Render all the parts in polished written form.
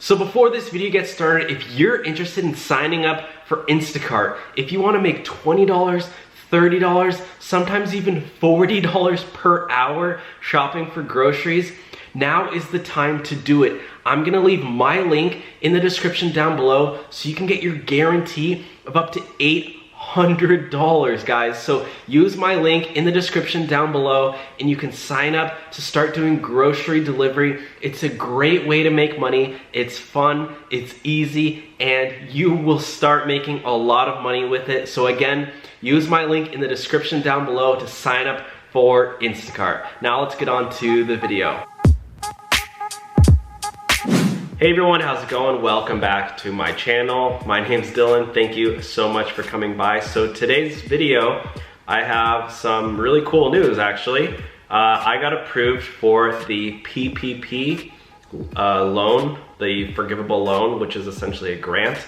So before this video gets started, if you're interested in signing up for Instacart, if you want to make $20, $30, sometimes even $40 per hour shopping for groceries, now is the time to do it. I'm gonna leave my link in the description down below so you can get your guarantee of up to $800, guys. So use my link in the description down below and you can sign up to start doing grocery delivery. It's a great way to make money. It's fun, it's easy, and you will start making a lot of money with it. So again, use my link in the description down below to sign up for Instacart. Now let's get on to the video. Hey everyone, how's it going? Welcome back to my channel. My name's Dylan. Thank you so much for coming by. So today's video, I have some really cool news actually. I got approved for the PPP loan, the Forgivable loan, which is essentially a grant.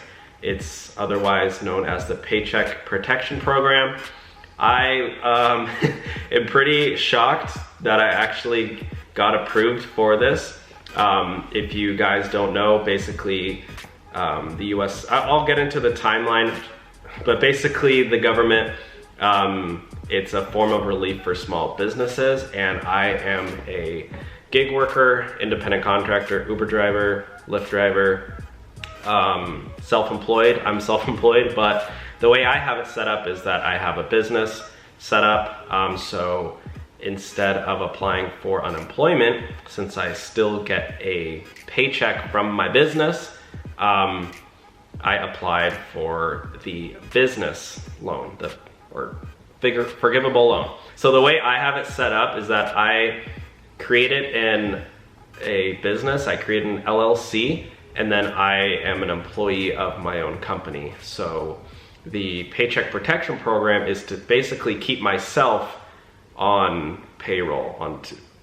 It's otherwise known as the Paycheck Protection Program. I am pretty shocked that I actually got approved for this. If you guys don't know, basically the US, I'll get into the timeline, but basically the government, it's a form of relief for small businesses, and I am a gig worker, independent contractor, Uber driver, Lyft driver, self-employed. I'm self-employed, but the way I have it set up is that I have a business set up, so instead of applying for unemployment, since I still get a paycheck from my business, I applied for the business loan, or Forgivable loan. So the way I have it set up is that I created a business, I created an LLC, and then I am an employee of my own company. So the Paycheck Protection Program is to basically keep myself on payroll,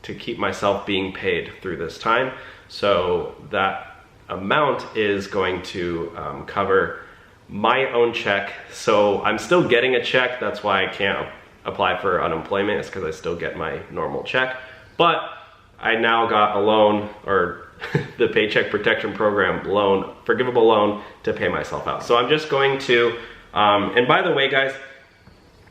to keep myself being paid through this time. So that amount is going to cover my own check. So I'm still getting a check. That's why I can't apply for unemployment. It's because I still get my normal check. But I now got a loan, or the Paycheck Protection Program loan, Forgivable loan, to pay myself out. So I'm just going to, and by the way guys,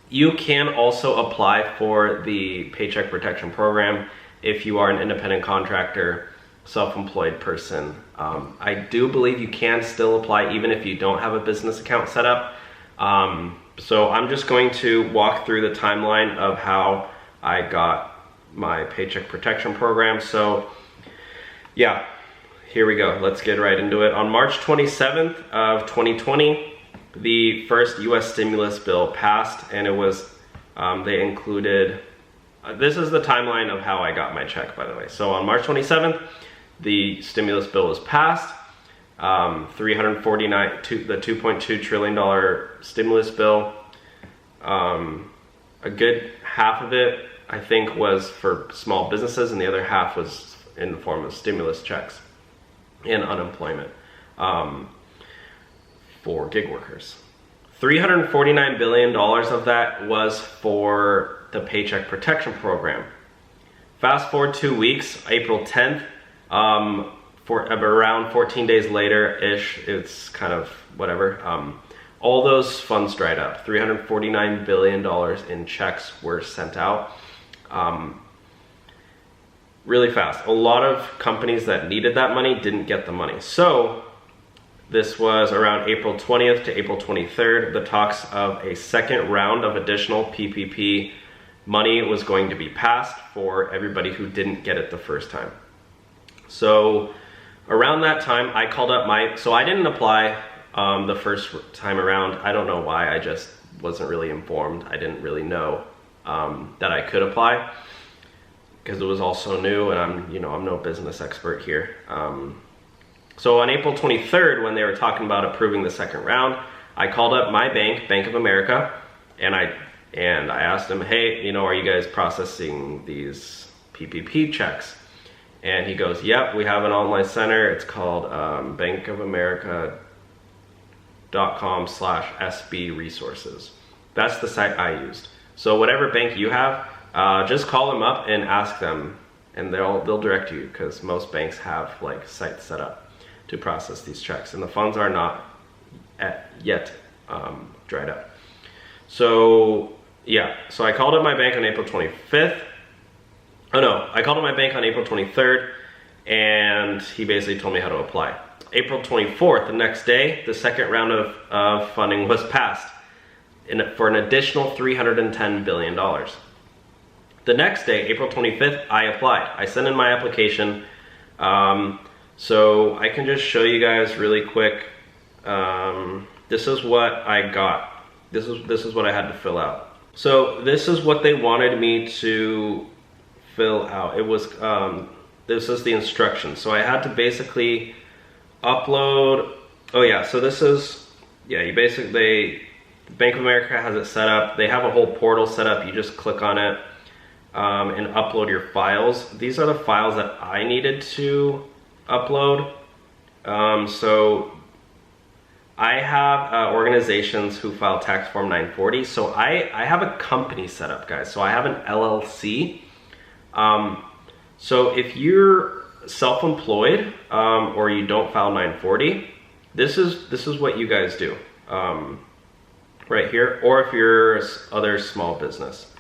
you can also apply for the Paycheck Protection Program if you are an independent contractor, self-employed person. I do believe you can still apply even if you don't have a business account set up. So I'm just going to walk through the timeline of how I got my Paycheck Protection Program. So yeah, here we go. Let's get right into it. On March 27th of 2020, the first US stimulus bill passed, and it was, they included, this is the timeline of how I got my check, by the way. So on March 27th, the stimulus bill was passed, the $2.2 trillion stimulus bill. A good half of it, I think, was for small businesses, and the other half was in the form of stimulus checks and unemployment. For gig workers. $349 billion of that was for the Paycheck Protection Program. Fast forward 2 weeks, April 10th, for around 14 days later-ish, it's kind of whatever, all those funds dried up. $349 billion in checks were sent out. Really fast. A lot of companies that needed that money didn't get the money. So this was around April 20th to April 23rd. The talks of a second round of additional PPP money was going to be passed for everybody who didn't get it the first time. So around that time, I called up so I didn't apply the first time around. I don't know why, I just wasn't really informed. I didn't really know that I could apply because it was all so new, and I'm no business expert here. So on April 23rd, when they were talking about approving the second round, I called up my bank, Bank of America, and I asked them, hey, are you guys processing these PPP checks? And he goes, yep, we have an online center. It's called bankofamerica.com/SB resources. That's the site I used. So whatever bank you have, just call them up and ask them, and they'll direct you, because most banks have like sites set up. to process these checks, and the funds are not yet dried up. So yeah, so I called up my bank on April 25th. Oh no, I called up my bank on April 23rd, and he basically told me how to apply. April 24th, the next day, the second round of funding was passed for an additional $310 billion. The next day, April 25th, I applied. I sent in my application. So I can just show you guys really quick. This is what I got. This is what I had to fill out. So this is what they wanted me to fill out. It was this is the instructions. So I had to basically upload. Oh yeah. So this is you basically Bank of America has it set up. They have a whole portal set up. You just click on it and upload your files. These are the files that I needed to upload. So I have organizations who file tax form 940. So I have a company set up, guys. So I have an LLC. So if you're self-employed or you don't file 940, this is what you guys do right here. Or if you're other small business,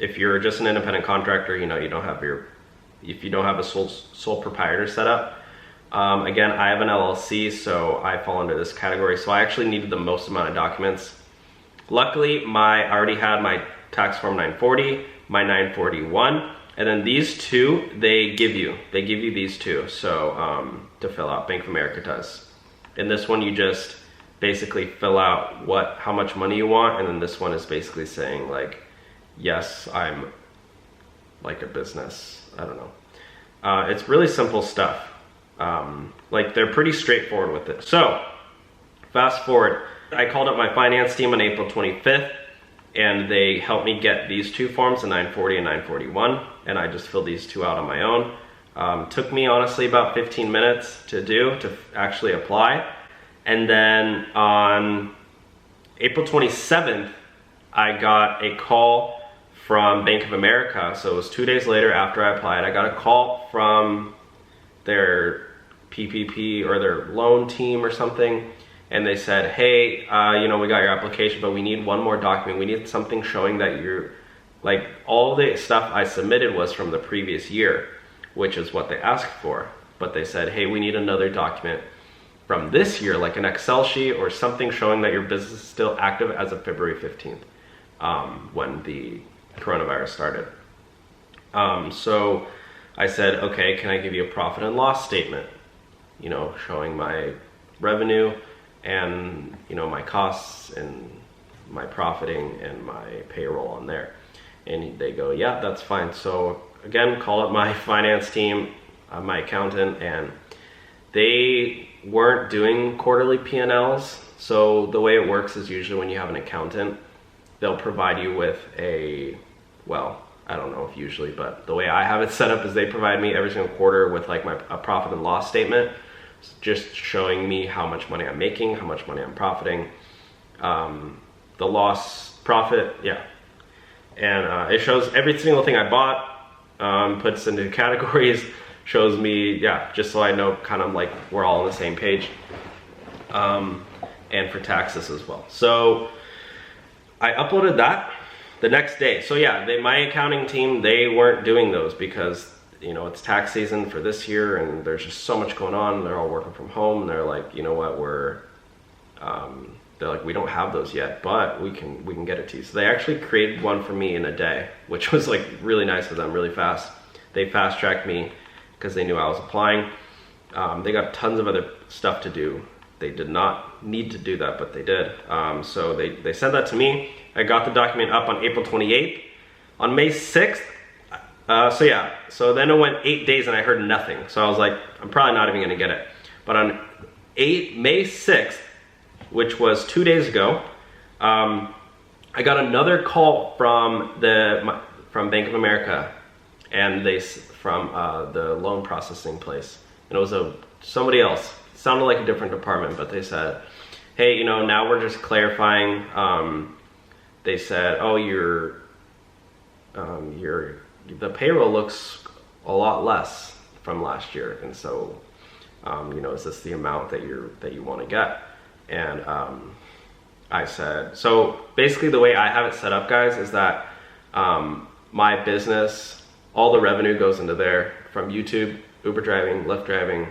if you're just an independent contractor, you don't have if you don't have a sole proprietor set up. Again, I have an LLC, so I fall under this category. So I actually needed the most amount of documents. Luckily, I already had my tax form 940, my 941, and then these two, they give you these two. So to fill out, Bank of America does. And this one, you just basically fill out how much money you want, and then this one is basically saying like, yes, I'm like a business. I don't know. It's really simple stuff. Like they're pretty straightforward with it. So fast forward, I called up my finance team on April 25th, and they helped me get these two forms, the 940 and 941, and I just filled these two out on my own. Took me honestly about 15 minutes to actually apply. And then on April 27th, I got a call from Bank of America. So it was 2 days later after I applied. I got a call from their PPP or their loan team or something, and they said, hey, we got your application, but we need one more document. We need something showing that you're, like, all the stuff I submitted was from the previous year, which is what they asked for. But they said, hey, we need another document from this year, like an Excel sheet or something showing that your business is still active as of February 15th, when the coronavirus started. So I said, okay, can I give you a profit and loss statement? Showing my revenue and, my costs and my profiting and my payroll on there. And they go, yeah, that's fine. So again, call up my finance team, my accountant, and they weren't doing quarterly P&Ls. So the way it works is usually when you have an accountant, they'll provide you with I don't know if usually, but the way I have it set up is they provide me every single quarter with like a profit and loss statement, just showing me how much money I'm making, how much money I'm profiting, the loss, profit, yeah. And it shows every single thing I bought, puts into categories, shows me, yeah, just so I know kind of like we're all on the same page, and for taxes as well. So I uploaded that the next day. So yeah, my accounting team, they weren't doing those because, it's tax season for this year and there's just so much going on. They're all working from home, and they're like, you know what, they're like, we don't have those yet, but we can get it to you. So they actually created one for me in a day, which was like really nice of them, really fast. They fast tracked me because they knew I was applying. They got tons of other stuff to do. They did not need to do that, but they did. So they sent that to me. I got the document up on April 28th. On May 6th, so then it went 8 days and I heard nothing. So I was like, I'm probably not even gonna get it. But on May 6th, which was 2 days ago, I got another call from Bank of America, and from the loan processing place. And it was somebody else. It sounded like a different department, but they said, hey, now we're just clarifying. They said, oh, the payroll looks a lot less from last year, and so You know, is this the amount that you want to get? And I said, so basically the way I have it set up, guys, is that my business, all the revenue goes into there from YouTube, Uber driving, Lyft driving,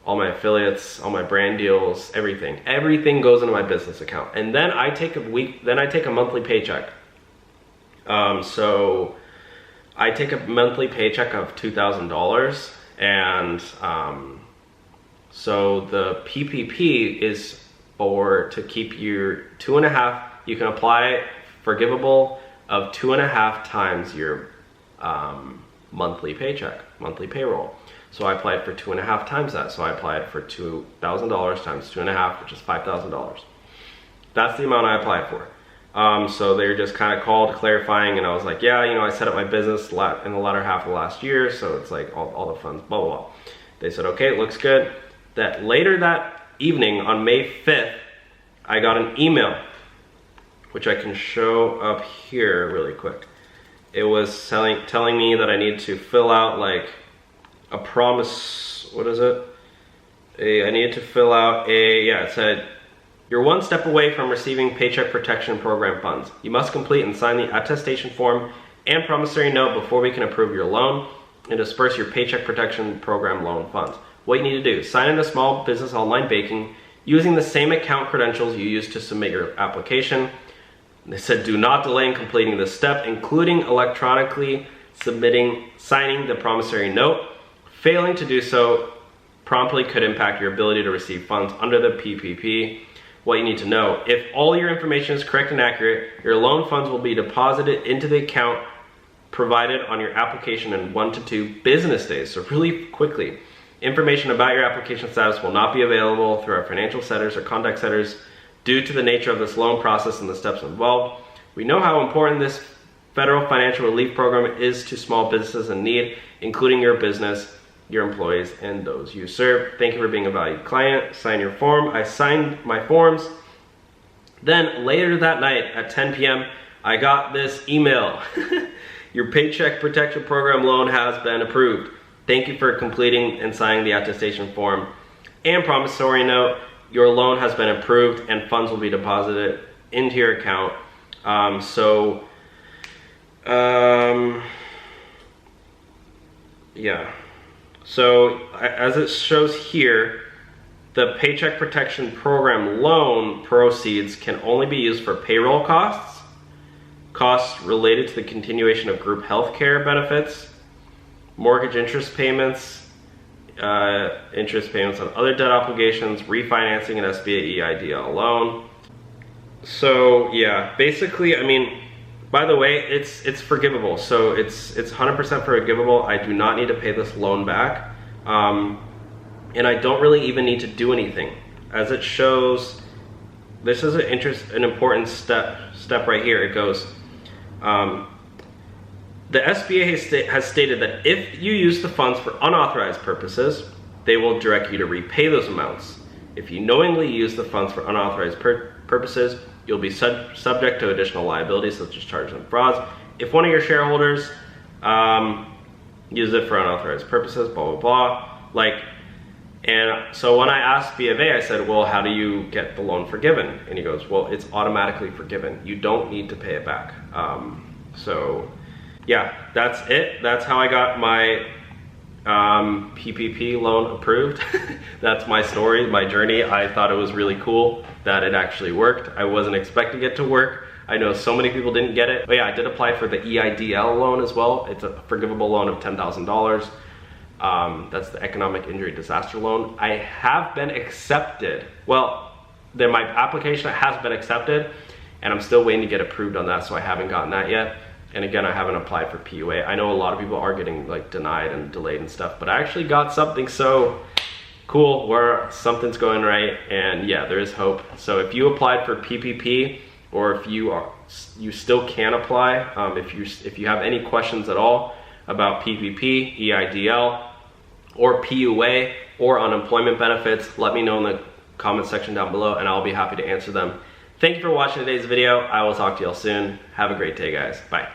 all my affiliates, all my brand deals, everything goes into my business account. And then I take a monthly paycheck. So I take a monthly paycheck of $2,000, and so the PPP is to keep your 2.5, you can apply Forgivable of 2.5 times your monthly paycheck, monthly payroll. So I applied for 2.5 times that. So I applied for $2,000 times 2.5, which is $5,000. That's the amount I applied for. So they just kind of called clarifying, and I was like, yeah, you know, I set up my business in the latter half of last year, so it's like all the funds, blah, blah, blah. They said, okay, it looks good. That later that evening on May 5th, I got an email, which I can show up here really quick. It was telling me that I need to fill out like a promise, what is it? I needed to fill out it said, you're one step away from receiving Paycheck Protection Program funds. You must complete and sign the attestation form and promissory note before we can approve your loan and disperse your Paycheck Protection Program loan funds. What you need to do, sign into small business online banking using the same account credentials you used to submit your application. They said, do not delay in completing this step, including electronically signing the promissory note. Failing to do so promptly could impact your ability to receive funds under the PPP. What you need to know, if all your information is correct and accurate, your loan funds will be deposited into the account provided on your application in 1 to 2 business days, so really quickly. Information about your application status will not be available through our financial centers or contact centers due to the nature of this loan process and the steps involved. We know how important this federal financial relief program is to small businesses in need, including your business, your employees, and those you serve. Thank you for being a valued client. Sign your form. I signed my forms. Then later that night at 10 p.m., I got this email. Your Paycheck Protection Program loan has been approved. Thank you for completing and signing the attestation form and promissory note. Your loan has been approved and funds will be deposited into your account. So as it shows here, the Paycheck Protection Program loan proceeds can only be used for payroll costs, costs related to the continuation of group health care benefits, mortgage interest payments on other debt obligations, refinancing an SBA EIDL loan. So yeah, basically, I mean, by the way, it's forgivable. So it's 100% forgivable. I do not need to pay this loan back. And I don't really even need to do anything. As it shows, this is an important step right here. It goes, the SBA has stated that if you use the funds for unauthorized purposes, they will direct you to repay those amounts. If you knowingly use the funds for unauthorized purposes, you'll be subject to additional liabilities such as charges and frauds. If one of your shareholders use it for unauthorized purposes, blah, blah, blah. And so when I asked B of A, I said, well, how do you get the loan forgiven? And he goes, well, it's automatically forgiven. You don't need to pay it back. So yeah, that's it. That's how I got my PPP loan approved. That's my story, my journey. I thought it was really cool that it actually worked. I wasn't expecting it to work. I know so many people didn't get it. But yeah, I did apply for the EIDL loan as well. It's a forgivable loan of $10,000. That's the Economic Injury Disaster Loan. I have been accepted. Well, my application has been accepted, and I'm still waiting to get approved on that, so I haven't gotten that yet. And again, I haven't applied for PUA. I know a lot of people are getting denied and delayed and stuff, but I actually got something so cool where something's going right, and yeah, there is hope. So if you applied for PPP, or if you still can apply, if you have any questions at all about PPP, EIDL, or PUA, or unemployment benefits, let me know in the comment section down below, and I'll be happy to answer them. Thank you for watching today's video. I will talk to y'all soon. Have a great day, guys. Bye.